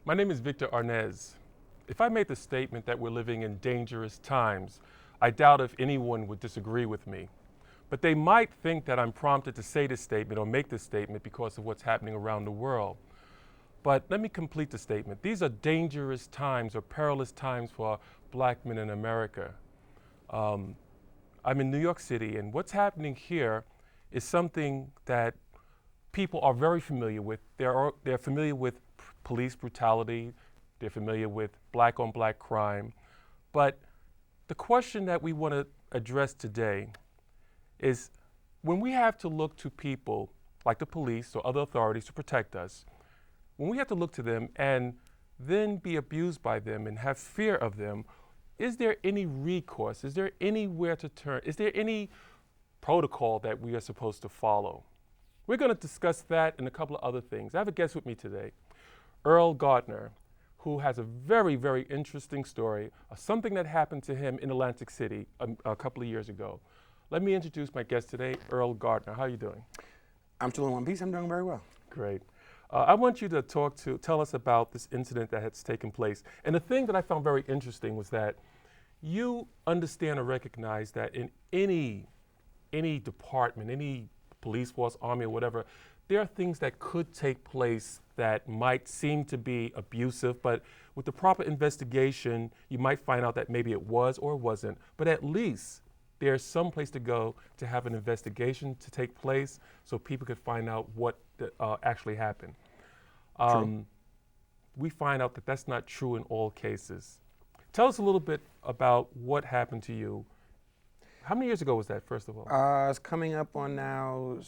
My name is Victor Arnez. If I made the statement that we're living in dangerous times, I doubt if anyone would disagree with me. But they might think that I'm prompted to say this statement or make this statement because of what's happening around the world. But let me complete the statement. These are dangerous times or perilous times for black men in America. I'm in New York City, and what's happening here is something that people are very familiar with. They're familiar with police brutality. They're familiar with black on black crime. But the question that we want to address today is when we have to look to people like the police or other authorities to protect us, when we have to look to them and then be abused by them and have fear of them, is there any recourse? Is there anywhere to turn? Is there any protocol that we are supposed to follow? We're going to discuss that and a couple of other things. I have a guest with me today, Earl Gardner, who has a very, very interesting story of something that happened to him in Atlantic City a couple of years ago. Let me introduce my guest today, Earl Gardner. How are you doing? I'm still in one piece. I'm doing very well. Great. I want you to tell us about this incident that has taken place. And the thing that I found very interesting was that you understand or recognize that in any department, any police force, army, or whatever, there are things that could take place that might seem to be abusive, but with the proper investigation, you might find out that maybe it was or it wasn't. But at least there's some place to go to have an investigation to take place so people could find out what actually happened. We find out that that's not true in all cases. Tell us a little bit about what happened to you. How many years ago was that, first of all? It's coming up on now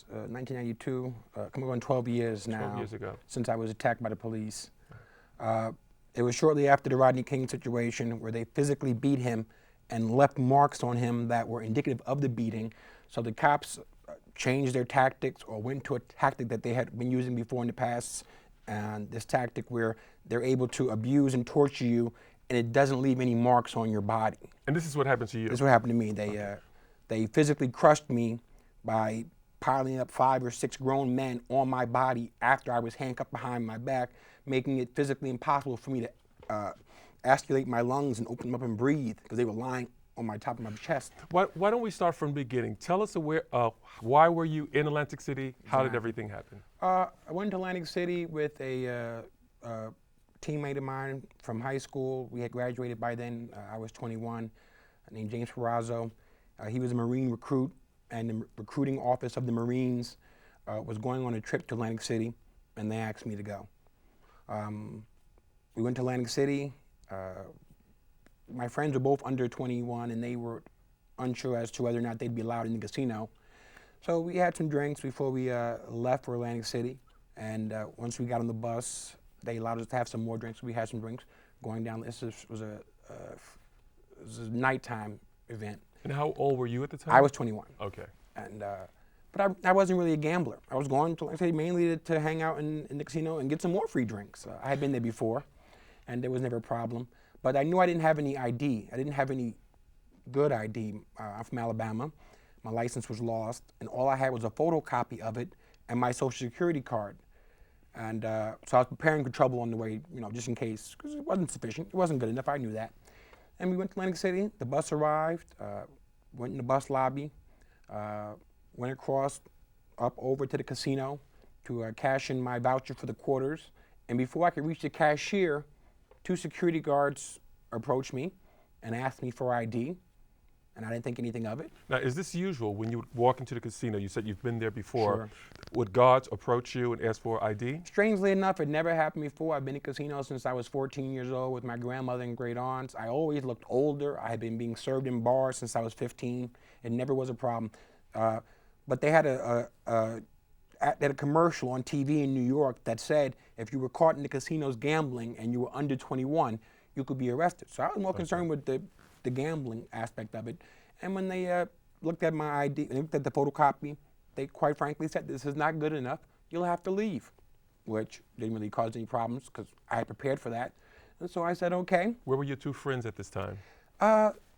1992, coming on 12 years now. 12 years ago. Since I was attacked by the police. It was shortly after the Rodney King situation where they physically beat him and left marks on him that were indicative of the beating. So the cops changed their tactics or went to a tactic that they had been using before in the past, and this tactic where they're able to abuse and torture you and it doesn't leave any marks on your body. And this is what happened to you? This is what happened to me. They physically crushed me by piling up 5 or 6 grown men on my body after I was handcuffed behind my back, making it physically impossible for me to aspirate my lungs and open them up and breathe because they were lying on my top of my chest. Why don't we start from the beginning? Tell us why were you in Atlantic City? How did everything happen? I went to Atlantic City with a teammate of mine from high school. We had graduated by then. I was 21, named James Ferrazzo. He was a Marine recruit, and the recruiting office of the Marines was going on a trip to Atlantic City, and they asked me to go. We went to Atlantic City. My friends were both under 21, and they were unsure as to whether or not they'd be allowed in the casino. So we had some drinks before we left for Atlantic City, and once we got on the bus, they allowed us to have some more drinks. We had some drinks going down. This was a nighttime event. And how old were you at the time? I was 21. Okay. And but I wasn't really a gambler. I was going to, like I said, mainly to hang out in the casino and get some more free drinks. I had been there before, and there was never a problem. But I knew I didn't have any ID. I didn't have any good ID. I'm from Alabama. My license was lost, and all I had was a photocopy of it and my Social Security card. And so I was preparing for trouble on the way, just in case, because it wasn't sufficient. It wasn't good enough. I knew that. And we went to Atlantic City. The bus arrived. Went in the bus lobby. Went across, up over to the casino to cash in my voucher for the quarters. And before I could reach the cashier, 2 security guards approached me and asked me for ID, and I didn't think anything of it. Now, is this usual when you walk into the casino? You said you've been there before. Sure. Would guards approach you and ask for ID? Strangely enough, it never happened before. I've been in casinos since I was 14 years old with my grandmother and great aunts. I always looked older. I had been being served in bars since I was 15. It never was a problem. But they had a commercial on TV in New York that said if you were caught in the casinos gambling and you were under 21, you could be arrested. So I was more concerned with the gambling aspect of it. And when they looked at my ID, and looked at the photocopy, they quite frankly said, this is not good enough, you'll have to leave, which didn't really cause any problems because I had prepared for that. And so I said, okay. Where were your 2 friends at this time?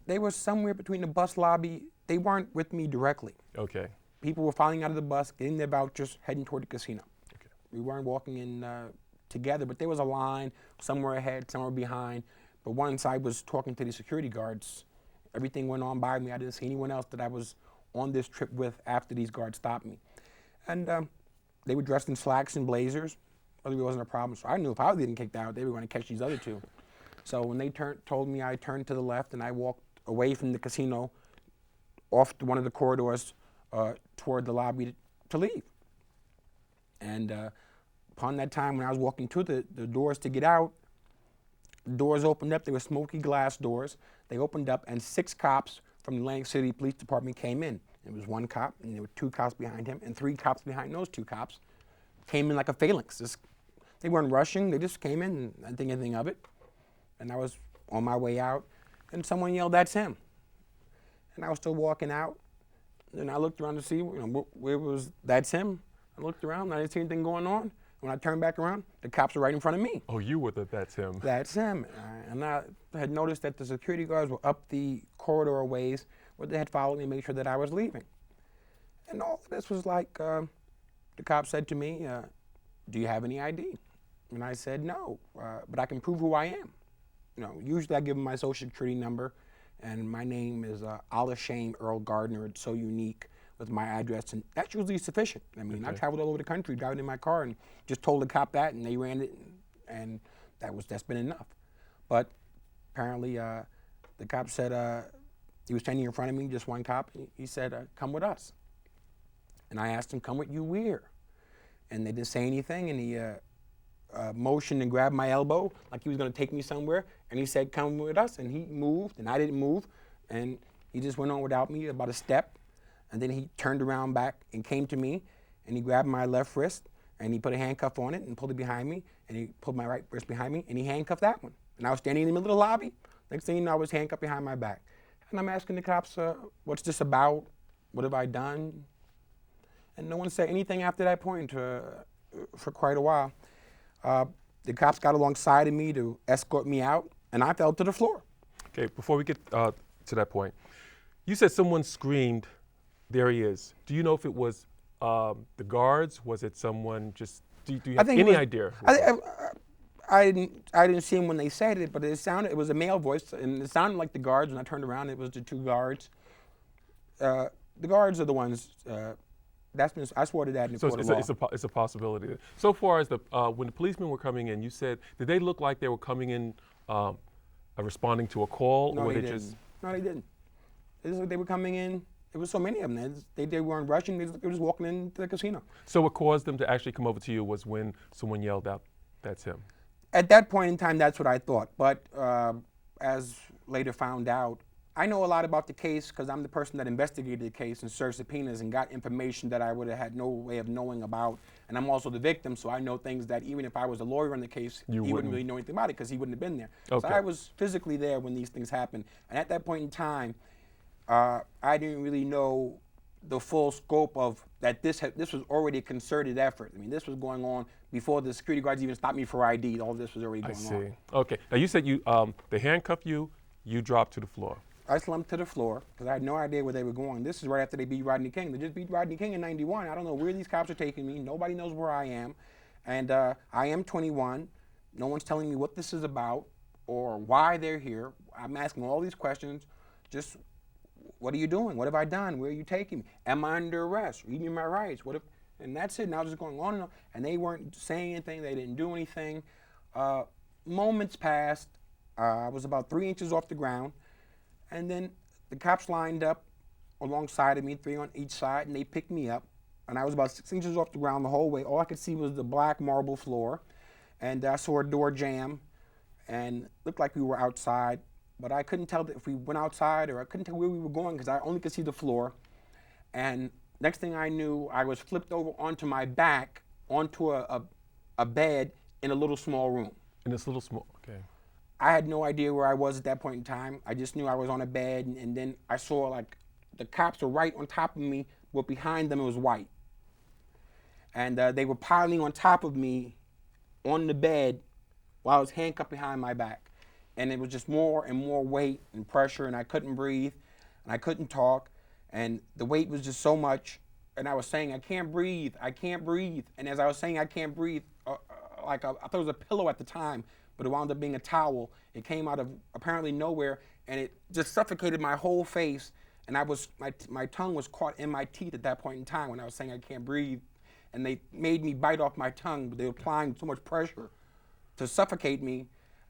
They were somewhere between the bus lobby. They weren't with me directly. Okay. People were filing out of the bus, getting their vouchers, heading toward the casino. Okay. We weren't walking in together, but there was a line somewhere ahead, somewhere behind. But once I was talking to the security guards, everything went on by me. I didn't see anyone else that I was on this trip with after these guards stopped me. And they were dressed in slacks and blazers. It really wasn't a problem. So I knew if I was getting kicked out, they were going to catch these other two. So when they told me, I turned to the left and I walked away from the casino off to one of the corridors toward the lobby to leave. And upon that time, when I was walking to the doors to get out, the doors opened up. They were smoky glass doors. They opened up, and 6 cops from the Atlantic City Police Department came in. It was 1 cop, and there were 2 cops behind him, and 3 cops behind those 2 cops. Came in like a phalanx. They weren't rushing. They just came in, and I didn't think anything of it. And I was on my way out, and someone yelled, "That's him." And I was still walking out, and I looked around to see, where was "That's him." I looked around, and I didn't see anything going on. When I turned back around, the cops were right in front of me. Oh, you were "That's him." That's him. And I had noticed that the security guards were up the corridor a ways, where they had followed me and made sure that I was leaving. And all of this was like, the cop said to me, "Do you have any ID?" And I said, "No, but I can prove who I am." Usually I give them my social security number, and my name is Alishame Earl Gardner. It's so unique with my address, and that's usually sufficient. I mean, I traveled all over the country driving in my car and just told the cop that, and they ran it, and that's been enough. But apparently the cop said, he was standing in front of me, just 1 cop, and he said, "Come with us." And I asked him, "Come with you where?" And they didn't say anything, and he motioned and grabbed my elbow like he was going to take me somewhere, and he said, "Come with us," and he moved, and I didn't move, and he just went on without me about a step, and then he turned around back and came to me, and he grabbed my left wrist, and he put a handcuff on it and pulled it behind me, and he pulled my right wrist behind me, and he handcuffed that one. And I was standing in the middle of the lobby. Next thing you know, I was handcuffed behind my back. And I'm asking the cops, "What's this about? What have I done?" And no one said anything after that point for quite a while. The cops got alongside of me to escort me out, and I fell to the floor. Okay, before we get to that point, you said someone screamed, "There he is." Do you know if it was the guards? Was it someone just? Do you have any idea? I didn't see him when they said it, but it was a male voice, and it sounded like the guards. When I turned around, it was the 2 guards. The guards are the ones. I swore to that in the court of law. It's a possibility. So far as when the policemen were coming in, you said, did they look like they were coming in responding to a call? No, or they didn't. No, they didn't. It was like they were coming in. There was so many of them. They weren't rushing. They were just walking into the casino. So what caused them to actually come over to you was when someone yelled out, "That's him." At that point in time, that's what I thought. But as later found out, I know a lot about the case because I'm the person that investigated the case and served subpoenas and got information that I would have had no way of knowing about. And I'm also the victim, so I know things that even if I was a lawyer on the case, he wouldn't really know anything about it because he wouldn't have been there. Okay. So I was physically there when these things happened. And at that point in time, I didn't really know the full scope of that this was already a concerted effort. I mean, this was going on before the security guards even stopped me for ID. All this was already going on. I see. Okay. Now you said they handcuffed you, you dropped to the floor. I slumped to the floor because I had no idea where they were going. This is right after they beat Rodney King. They just beat Rodney King in '91. I don't know where these cops are taking me. Nobody knows where I am. And I am 21. No one's telling me what this is about or why they're here. I'm asking all these questions. Just, what are you doing? What have I done? Where are you taking me? Am I under arrest? Read me my rights. And that's it. And I was just going on and on. And they weren't saying anything. They didn't do anything. Moments passed. I was about 3 inches off the ground. And then the cops lined up alongside of me, 3 on each side, and they picked me up. And I was about 6 inches off the ground the whole way. All I could see was the black marble floor. And I saw a door jam, and looked like we were outside. But I couldn't tell if we went outside, or I couldn't tell where we were going because I only could see the floor. And next thing I knew, I was flipped over onto my back, onto a bed in a little small room. In this little small, okay. I had no idea where I was at that point in time. I just knew I was on a bed, and then I saw like the cops were right on top of me, but behind them it was white. And they were piling on top of me on the bed while I was handcuffed behind my back. And it was just more and more weight and pressure, and I couldn't breathe, and I couldn't talk, and the weight was just so much, and I was saying, "I can't breathe, I can't breathe." And as I was saying, "I can't breathe," I thought it was a pillow at the time, but it wound up being a towel. It came out of apparently nowhere, and it just suffocated my whole face. And my tongue was caught in my teeth at that point in time when I was saying I can't breathe. And they made me bite off my tongue, but they were applying so much pressure to suffocate me.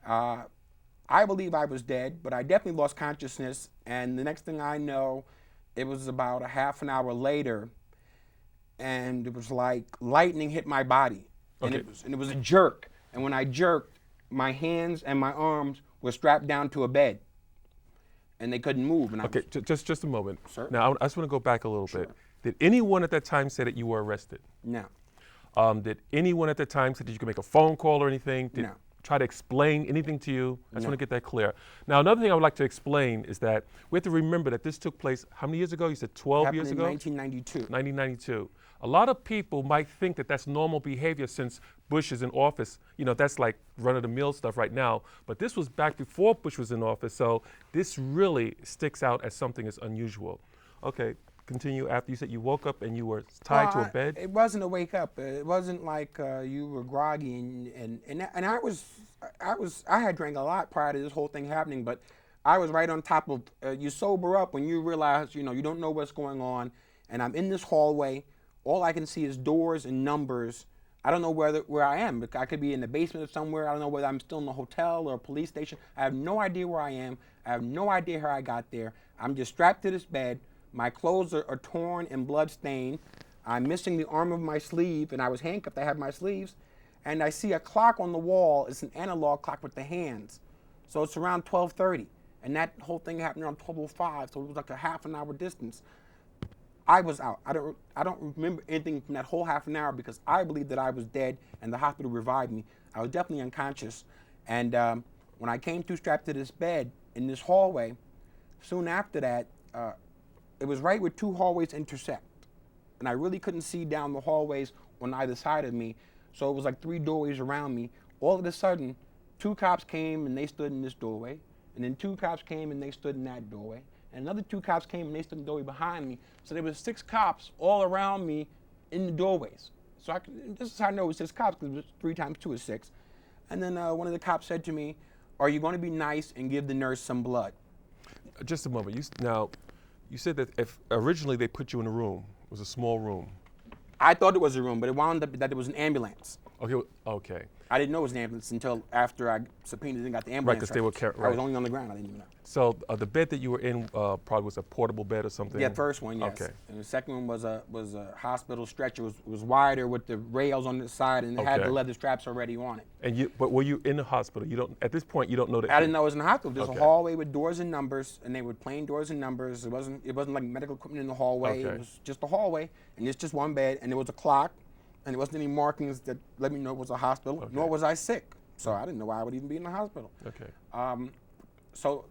I believe I was dead, but I definitely lost consciousness. And the next thing I know, it was about a half an hour later, and it was like lightning hit my body. Okay. And it was a jerk. And when I jerked, my hands and my arms were strapped down to a bed, and they couldn't move. And Okay, just a moment. Sir? Now, I just want to go back a little bit. Did anyone at that time say that you were arrested? No. Did anyone at the time say that you could make a phone call or anything? Did No. try to explain anything to you? I just No. want to get that clear. Now, another thing I would like to explain is that we have to remember that this took place how many years ago? You said 12 years ago? Happened in 1992. 1992. A lot of people might think that that's normal behavior since Bush is in office. You know, that's like run-of-the-mill stuff right now. But this was back before Bush was in office, so this really sticks out as something that's unusual. Okay, continue. After you said you woke up and you were tied to a bed. It wasn't a wake up. It wasn't like you were groggy and I had drank a lot prior to this whole thing happening, but I was right on top of. You sober up when you realize you don't know what's going on, and I'm in this hallway. All I can see is doors and numbers. I don't know where I am. I could be in the basement of somewhere. I don't know whether I'm still in a hotel or a police station. I have no idea where I am. I have no idea how I got there. I'm just strapped to this bed. My clothes are torn and blood-stained. I'm missing the arm of my sleeve, and I was handcuffed. I have my sleeves. And I see a clock on the wall. It's an analog clock with the hands. So it's around 12:30. And that whole thing happened around 12:05, so it was like a half an hour distance. I was out. I don't remember anything from that whole half an hour because I believed that I was dead and the hospital revived me. I was definitely unconscious. And when I came to strapped to this bed in this hallway, soon after that, it was right where two hallways intersect. And I really couldn't see down the hallways on either side of me. So it was like three doorways around me. All of a sudden, two cops came and they stood in this doorway. And then two cops came and they stood in that doorway. And another two cops came and they stood in the doorway behind me. So there was 6 cops all around me in the doorways. So this is how I know it was 6 cops, because 3 times 2 is 6. And then one of the cops said to me, "Are you going to be nice and give the nurse some blood?" Just a moment. You said that if originally they put you in a room, it was a small room. I thought it was a room, but it wound up that it was an ambulance. Okay. I didn't know it was an ambulance until after I subpoenaed and got the ambulance. Right, because they were I was only on the ground. I didn't even know. So the bed that you were in probably was a portable bed or something? Yeah, first one, yes. Okay. And the second one was a hospital stretcher. It was wider with the rails on the side, and it had the leather straps already on it. But were you in the hospital? At this point you don't know that. I didn't know it was in the hospital. There's Okay. a hallway with doors and numbers, and they were plain doors and numbers. It wasn't like medical equipment in the hallway. Okay. It was just a hallway, and it's just one bed, and there was a clock, and there wasn't any markings that let me know it was a hospital, Okay. nor was I sick. So I didn't know why I would even be in the hospital. Okay. So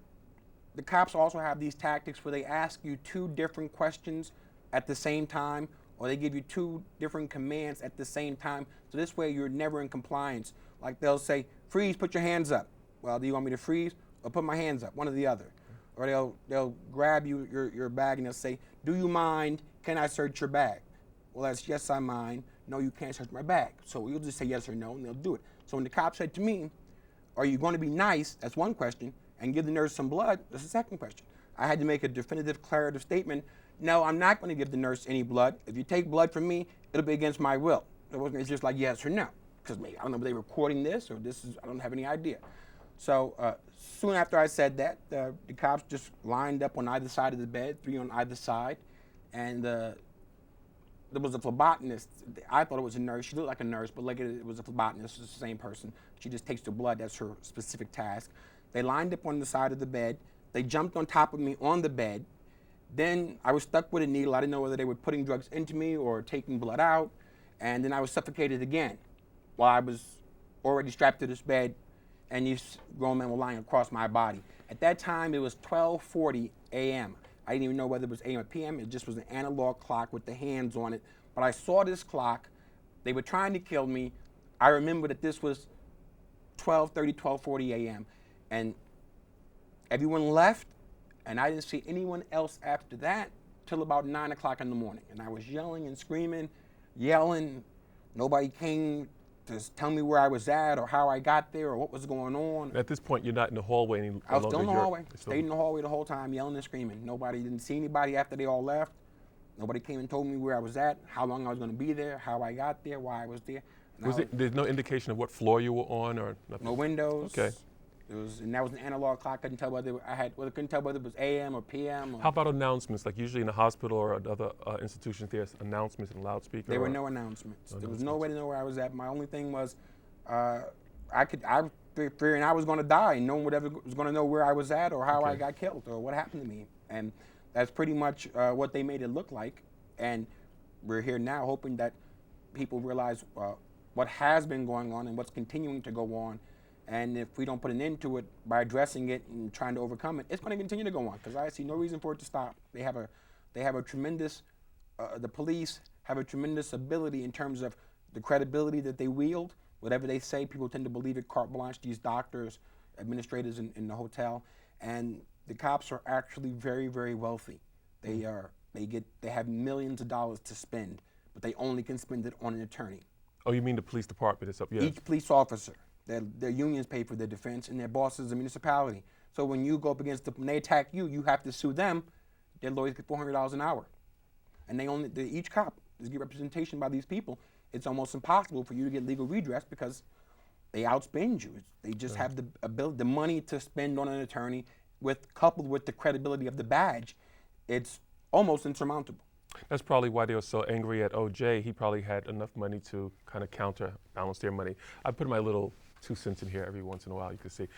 the cops also have these tactics where they ask you 2 different questions at the same time, or they give you 2 different commands at the same time. So this way you're never in compliance. Like they'll say, "Freeze, put your hands up." Well, do you want me to freeze or put my hands up? One or the other. Or they'll grab your bag and they'll say, "Do you mind? Can I search your bag?" Well, that's yes, I mind. No, you can't search my bag. So you'll just say yes or no, and they'll do it. So when the cop said to me, "Are you going to be nice?" That's one question. "And give the nurse some blood?" That's the second question. I had to make a definitive, declarative statement. No, I'm not going to give the nurse any blood. If you take blood from me, it'll be against my will. It's just like yes or no. Because maybe I don't know if they're recording this or this is, I don't have any idea. So soon after I said that, the cops just lined up on either side of the bed, 3 on either side, and there was a phlebotomist. I thought it was a nurse. She looked like a nurse, but like it was a phlebotomist. It's the same person. She just takes the blood. That's her specific task. They lined up on the side of the bed. They jumped on top of me on the bed. Then I was stuck with a needle. I didn't know whether they were putting drugs into me or taking blood out. And then I was suffocated again while I was already strapped to this bed, and these grown men were lying across my body. At that time, it was 12:40 a.m. I didn't even know whether it was AM or PM. It just was an analog clock with the hands on it. But I saw this clock. They were trying to kill me. I remember that this was 12:30, 12:40 a.m. And everyone left, and I didn't see anyone else after that till about 9 o'clock in the morning. And I was yelling and screaming, yelling. Nobody came just tell me where I was at or how I got there or what was going on. At this point, you're not in the hallway any longer. I was still in the hallway. Still- Stayed in the hallway the whole time, yelling and screaming. Nobody didn't see anybody after they all left. Nobody came and told me where I was at, how long I was going to be there, how I got there, why I was there. There's no indication of what floor you were on or nothing? No windows. Okay. And that was an analog clock. I couldn't tell whether couldn't tell whether it was AM or PM. How about announcements? Like usually in a hospital or other institutions, there's announcements and loudspeaker. There were no announcements. There was no way to know where I was at. My only thing was, I was fearing I was going to die, and no one was going to know where I was at or how I got killed or what happened to me. And that's pretty much what they made it look like. And we're here now hoping that people realize what has been going on and what's continuing to go on. And if we don't put an end to it by addressing it and trying to overcome it, it's going to continue to go on because I see no reason for it to stop. They have a tremendous, the police have a tremendous ability in terms of the credibility that they wield. Whatever they say, people tend to believe it carte blanche, these doctors, administrators in the hotel. And the cops are actually very, very wealthy. They have millions of dollars to spend, but they only can spend it on an attorney. Oh, you mean the police department itself? Yes. Each police officer, their unions pay for their defense, and their boss is a municipality. So when you go up against when they attack you, you have to sue them. Their lawyers get $400 an hour, and each cop is get representation by these people. It's almost impossible for you to get legal redress because they outspend you. They just have the money to spend on an attorney, coupled with the credibility of the badge. It's almost insurmountable. That's probably why they were so angry at OJ. He probably had enough money to kind of counterbalance their money. I put my little 2 cents in here every once in a while, you can see.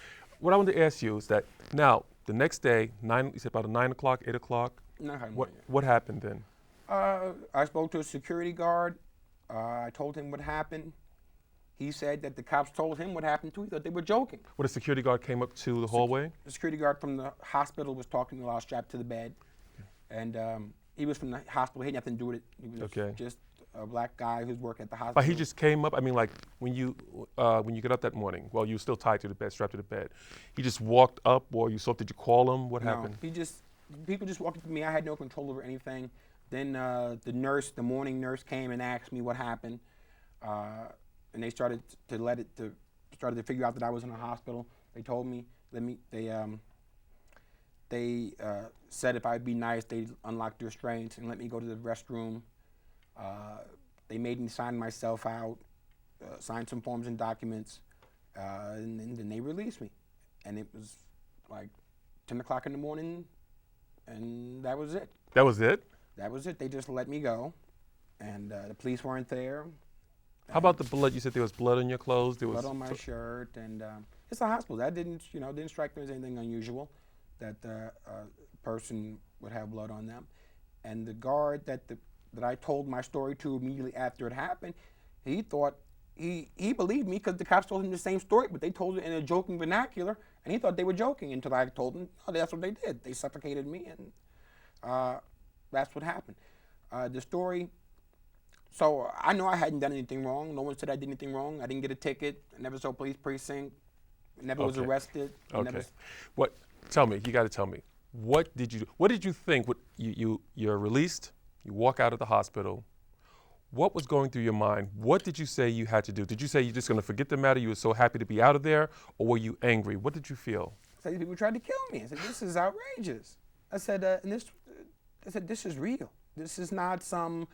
What I wanted to ask you is that now, the next day, you said about 9 o'clock, 8 o'clock? What happened then? I spoke to a security guard. I told him what happened. He said that the cops told him what happened too. He thought they were joking. Well, the security guard came up to the hallway? The security guard from the hospital was talking to me while I was strapped to the bed. And he was from the hospital. He had nothing to do with it. He was just a black guy who's working at the hospital. But he just came up. I mean, like when you get up that morning, well, you were still tied to the bed, strapped to the bed. He just walked up, or did you call him? What happened? People just walked up to me. I had no control over anything. Then the morning nurse came and asked me what happened, and they started to figure out that I was in a hospital. They told me, they said if I'd be nice, they'd unlock the restraints and let me go to the restroom. They made me sign myself out, sign some forms and documents, and then they released me. And it was like 10 o'clock in the morning, and that was it. That was it? That was it. They just let me go, and the police weren't there. How about the blood? You said there was blood on your clothes. There was blood on my shirt, and it's a hospital. That didn't strike me as anything unusual, that person would have blood on them. And the guard that I told my story to immediately after it happened, he thought he believed me because the cops told him the same story, but they told it in a joking vernacular, and he thought they were joking until I told him, no, that's what they did. They suffocated me, and that's what happened. The story. So I know I hadn't done anything wrong. No one said I did anything wrong. I didn't get a ticket. I never saw a police precinct. Never was arrested. Okay. Tell me. You got to tell me. What did you think? You're released. You walk out of the hospital. What was going through your mind? What did you say you had to do? Did you say you're just going to forget the matter? You were so happy to be out of there, or were you angry? What did you feel? I said, people tried to kill me. I said, this is outrageous. I said, this is real. This is not some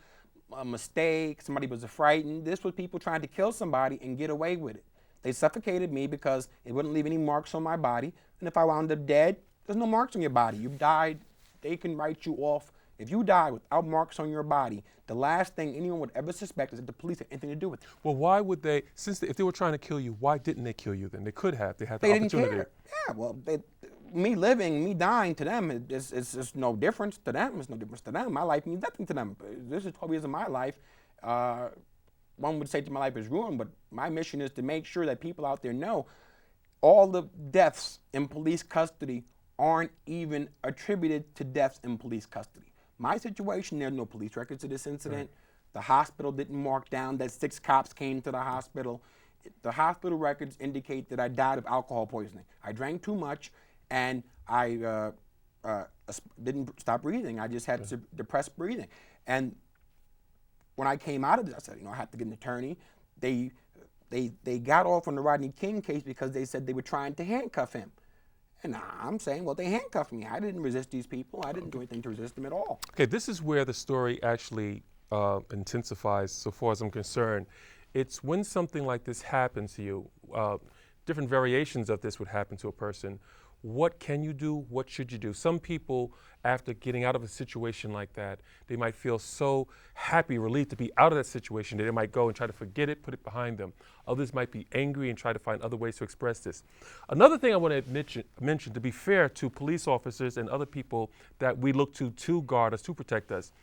mistake. Somebody was frightened. This was people trying to kill somebody and get away with it. They suffocated me because it wouldn't leave any marks on my body. And if I wound up dead, there's no marks on your body. You died. They can write you off. If you die without marks on your body, the last thing anyone would ever suspect is that the police had anything to do with it. Well, why would they, if they were trying to kill you, why didn't they kill you then? They could have. They had the opportunity. Didn't care. Yeah, well, me living, me dying to them, it's just no difference to them. It's no difference to them. My life means nothing to them. This is 12 years of my life. One would say that my life is ruined, but my mission is to make sure that people out there know all the deaths in police custody aren't even attributed to deaths in police custody. My situation, there's no police records of this incident. Right. The hospital didn't mark down that 6 cops came to the hospital. The hospital records indicate that I died of alcohol poisoning. I drank too much, and I didn't stop breathing. I just had depressed breathing. And when I came out of this, I said, I have to get an attorney. They they got off on the Rodney King case because they said they were trying to handcuff him. And I'm saying, well, they handcuffed me. I didn't resist these people. I didn't do anything to resist them at all. Okay, this is where the story actually intensifies, so far as I'm concerned. It's when something like this happens to you, different variations of this would happen to a person. What can you do? What should you do? Some people, after getting out of a situation like that, they might feel so happy, relieved to be out of that situation that they might go and try to forget it, put it behind them. Others might be angry and try to find other ways to express this. Another thing I want to mention, to be fair to police officers and other people that we look to guard us, to protect us,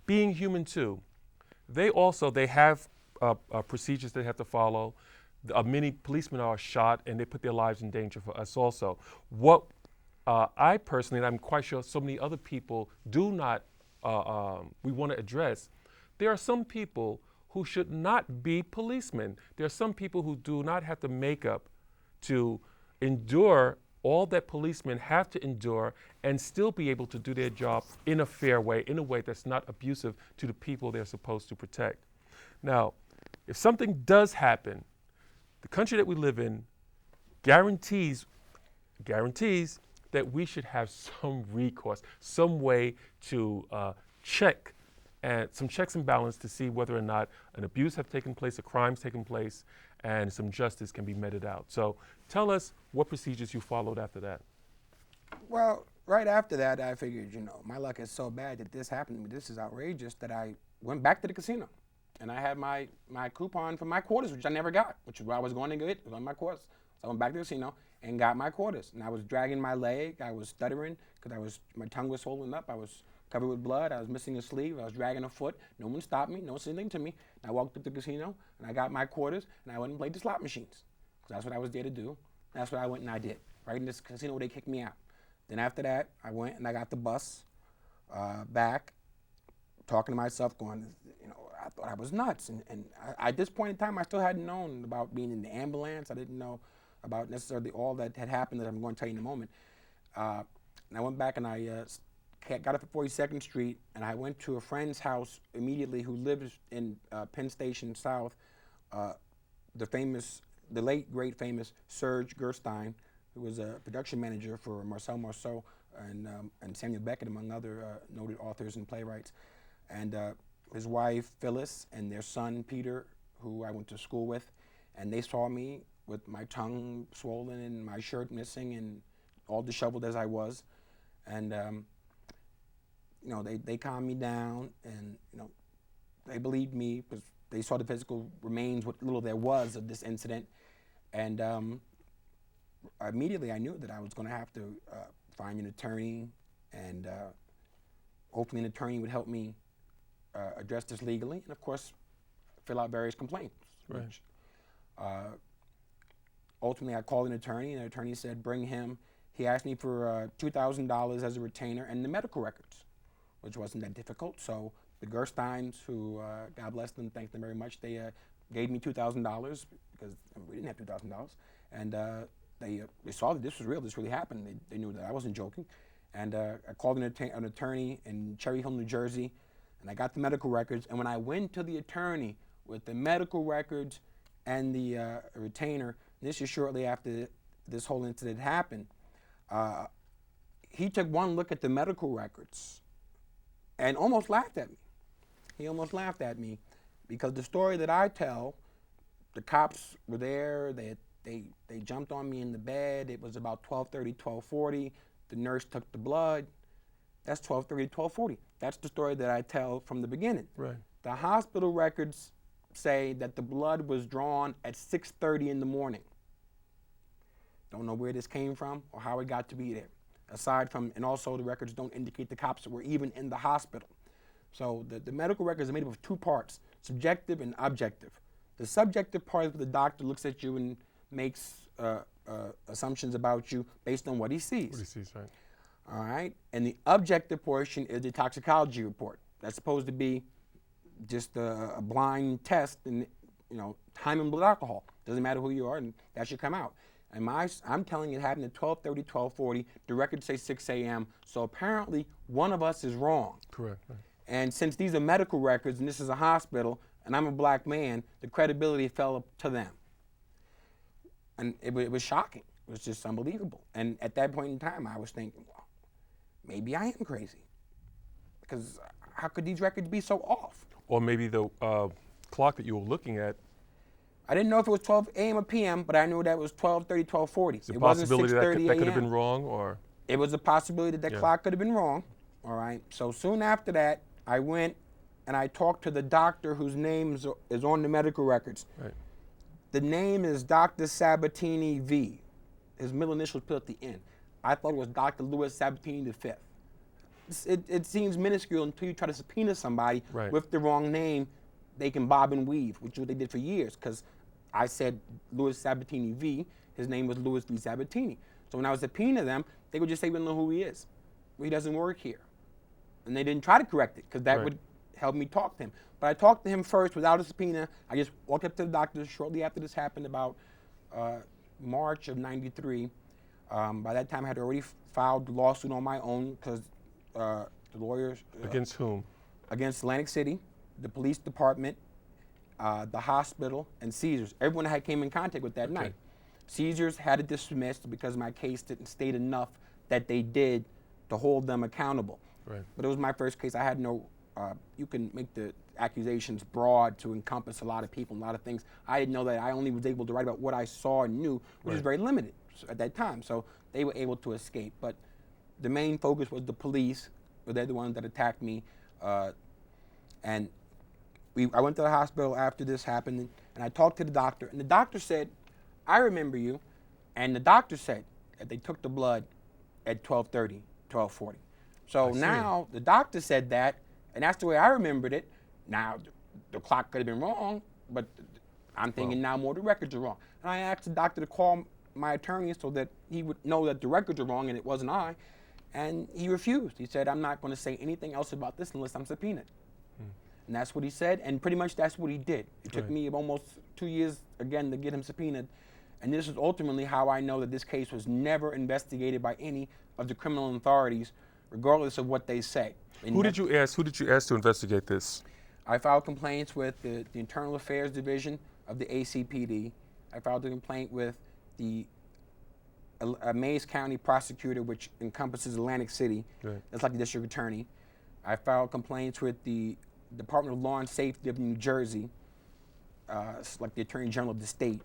being human too, they have procedures they have to follow. Many policemen are shot and they put their lives in danger for us also. What I personally, and I'm quite sure so many other people do not, we want to address, there are some people who should not be policemen. There are some people who do not have the makeup to endure all that policemen have to endure and still be able to do their job in a fair way, in a way that's not abusive to the people they're supposed to protect. Now, if something does happen, the country that we live in guarantees that we should have some recourse, some way to check, and some checks and balance to see whether or not an abuse has taken place, a crime's taken place, and some justice can be meted out. So tell us what procedures you followed after that. Well, right after that, I figured, my luck is so bad that this happened to me. This is outrageous that I went back to the casino. And I had my coupon for my quarters, which I never got, which is where I was going to get. It was on my quarters. So I went back to the casino and got my quarters. And I was dragging my leg. I was stuttering because my tongue was swollen up. I was covered with blood. I was missing a sleeve. I was dragging a foot. No one stopped me. No one said anything to me. And I walked up to the casino and I got my quarters and I went and played the slot machines because that's what I was there to do. That's what I went and I did. Right in this casino where they kicked me out. Then after that, I went and I got the bus back, talking to myself, going, I thought I was nuts. And at this point in time, I still hadn't known about being in the ambulance. I didn't know about necessarily all that had happened that I'm going to tell you in a moment. And I went back and I got up at 42nd Street and I went to a friend's house immediately who lives in Penn Station South, the late, great, famous Serge Gerstein, who was a production manager for Marcel Marceau and Samuel Beckett, among other noted authors and playwrights. And his wife, Phyllis, and their son, Peter, who I went to school with, and they saw me with my tongue swollen and my shirt missing and all disheveled as I was. And, they calmed me down and, they believed me because they saw the physical remains, what little there was of this incident. And immediately I knew that I was going to have to find an attorney, and hopefully an attorney would help me address this legally, and of course, fill out various complaints. Right. Which, ultimately, I called an attorney, and the attorney said, bring him. He asked me for $2,000 as a retainer and the medical records, which wasn't that difficult. So the Gersteins, who, God bless them, thank them very much, they gave me $2,000 because we didn't have $2,000. And they saw that this was real, this really happened. They knew that I wasn't joking. And I called an attorney in Cherry Hill, New Jersey, and I got the medical records. And when I went to the attorney with the medical records and the retainer, and this is shortly after this whole incident happened, he took one look at the medical records and almost laughed at me. He almost laughed at me because the story that I tell, the cops were there, they jumped on me in the bed. It was about 12:30, 12:40. The nurse took the blood. That's 12:30, 12:40. That's the story that I tell from the beginning. Right. The hospital records say that the blood was drawn at 6:30 in the morning. Don't know where this came from or how it got to be there. Aside from, and also the records don't indicate the cops were even in the hospital. So the medical records are made up of two parts, subjective and objective. The subjective part is where the doctor looks at you and makes assumptions about you based on what he sees. What he sees, right. All right? And the objective portion is the toxicology report. That's supposed to be just a blind test and, time and blood alcohol. Doesn't matter who you are, and that should come out. And I'm telling you it happened at 12:30, 12:40. The records say 6 a.m. So apparently one of us is wrong. Correct. Right. And since these are medical records and this is a hospital, and I'm a black man, the credibility fell up to them. And it was shocking. It was just unbelievable. And at that point in time, I was thinking, well, maybe I am crazy. Because how could these records be so off? Or maybe the clock that you were looking at. I didn't know if it was 12 a.m. or p.m., but I knew that it was 12:30, 12:40. Is it It a wasn't possibility 6:30 that could have a.m. been wrong, or? It was a possibility that Yeah. clock could have been wrong, all right? So soon after that, I went and I talked to the doctor whose name is on the medical records. Right. The name is Dr. Sabatini V. His middle initials put at the end. I thought it was Dr. Louis Sabatini V. It seems minuscule until you try to subpoena somebody Right. with the wrong name. They can bob and weave, which is what they did for years, because I said Louis Sabatini V. His name was Louis V. Sabatini. So when I was subpoena them, they would just say we don't know who he is. Well, he doesn't work here. And they didn't try to correct it, because that Right. would help me talk to him. But I talked to him first without a subpoena. I just walked up to the doctor shortly after this happened, about March of '93. By that time, I had already filed the lawsuit on my own, because the lawyers Against whom? against Atlantic City, the police department, the hospital, and Caesars. Everyone I had came in contact with that night. Caesars had it dismissed because my case didn't state enough that they did to hold them accountable. Right. But it was my first case. I had no, you can make the accusations broad to encompass a lot of people and a lot of things. I didn't know that. I only was able to write about what I saw and knew, which was Right. very limited at that time. So they were able to escape. But the main focus was the police. They're the ones that attacked me. And I went to the hospital after this happened, and I talked to the doctor. And the doctor said, I remember you. And the doctor said that they took the blood at 12:30, 12:40. So I see. now the doctor said that, and that's the way I remembered it. Now, the clock could have been wrong, but I'm thinking now more the records are wrong. And I asked the doctor to call my attorney so that he would know that the records are wrong and it wasn't I. And he refused. He said, I'm not going to say anything else about this unless I'm subpoenaed. And that's what he said, and pretty much that's what he did. It took Right. me almost 2 years, again, to get him subpoenaed. And this is ultimately how I know that this case was never investigated by any of the criminal authorities, regardless of what they say. And Who did you ask to investigate this? I filed complaints with the Internal Affairs Division of the ACPD. I filed a complaint with the Mays County prosecutor, which encompasses Atlantic City. Right. That's like the district attorney. I filed complaints with the Department of Law and Safety of New Jersey. It's like the Attorney General of the state.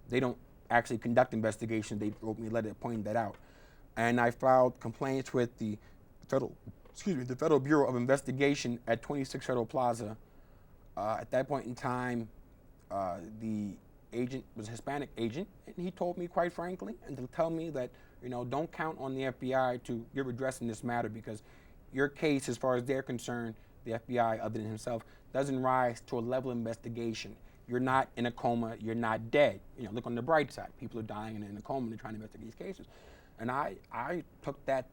They don't actually conduct investigations. They wrote me a letter pointing that out. And I filed complaints with the Federal Bureau of Investigation at 26 Federal Plaza. At that point in time, the agent was a Hispanic agent, and he told me quite frankly, and to tell me that, don't count on the FBI to give redress in this matter, because your case, as far as they're concerned, the FBI, other than himself, doesn't rise to a level of investigation. You're not in a coma, you're not dead. Look on the bright side. People are dying and in a coma and they're trying to investigate these cases. And I took that,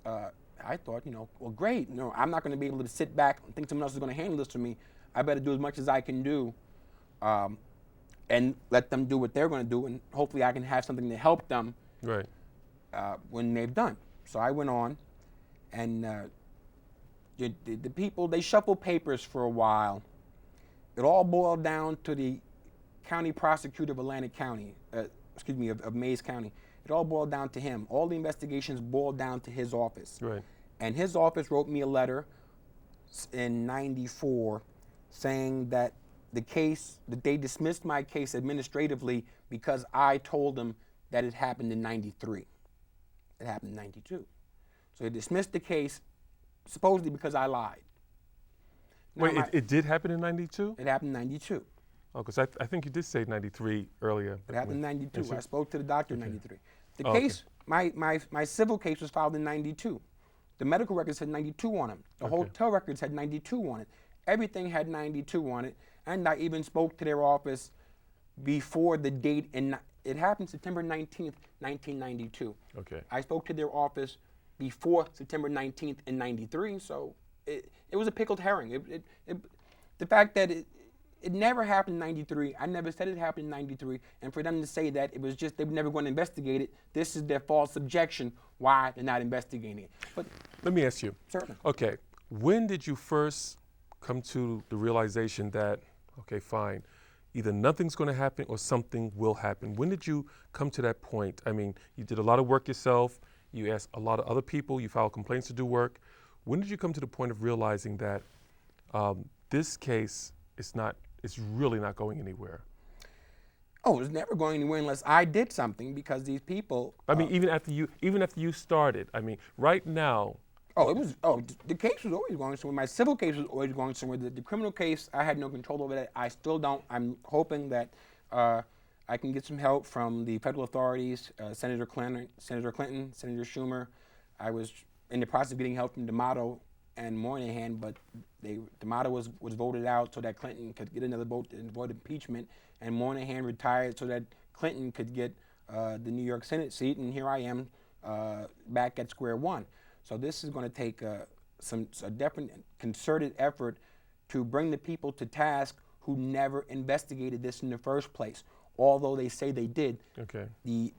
I thought, well, great. I'm not going to be able to sit back and think someone else is going to handle this for me. I better do as much as I can do and let them do what they're going to do, and hopefully I can have something to help them Right. when they've done. So I went on, and the people, they shuffled papers for a while. It all boiled down to the county prosecutor of Atlantic County, of Mays County. It all boiled down to him. All the investigations boiled down to his office. Right. And his office wrote me a letter in '94 saying that that they dismissed my case administratively because I told them that it happened in '93. It happened in '92. So they dismissed the case supposedly because I lied. Now, Wait, it did happen in '92? It happened in '92. Oh, because I think you did say '93 earlier. It happened in '92. Yes, I spoke to the doctor in '93. The Oh, okay. case, my civil case was filed in '92. The medical records had '92 on them. The hotel records had '92 on it. Everything had '92 on it. And I even spoke to their office before the date. It happened September 19th, 1992. Okay. I spoke to their office before September 19th in '93. So it was a pickled herring. The fact that it never happened in '93. I never said it happened in '93. And for them to say that it was just they were never going to investigate it, this is their false objection why they're not investigating it. But Let me ask you. certainly. Okay. When did you first come to the realization that, Okay, fine. Either nothing's going to happen or something will happen. When did you come to that point? I mean, you did a lot of work yourself. You asked a lot of other people. You filed complaints to do work. When did you come to the point of realizing that this case is really not going anywhere? Oh, it was never going anywhere unless I did something, because these people. I mean, even after you started. I mean, right now. Oh, it was. Oh, the case was always going somewhere. My civil case was always going somewhere. The criminal case, I had no control over that. I still don't. I'm hoping that I can get some help from the federal authorities, Senator Clinton, Senator Schumer. I was in the process of getting help from D'Amato and Moynihan, but D'Amato was voted out so that Clinton could get another vote to avoid impeachment, and Moynihan retired so that Clinton could get the New York Senate seat, and here I am back at square one. So this is going to take a definite concerted effort to bring the people to task who never investigated this in the first place. Although they say they did, Okay. the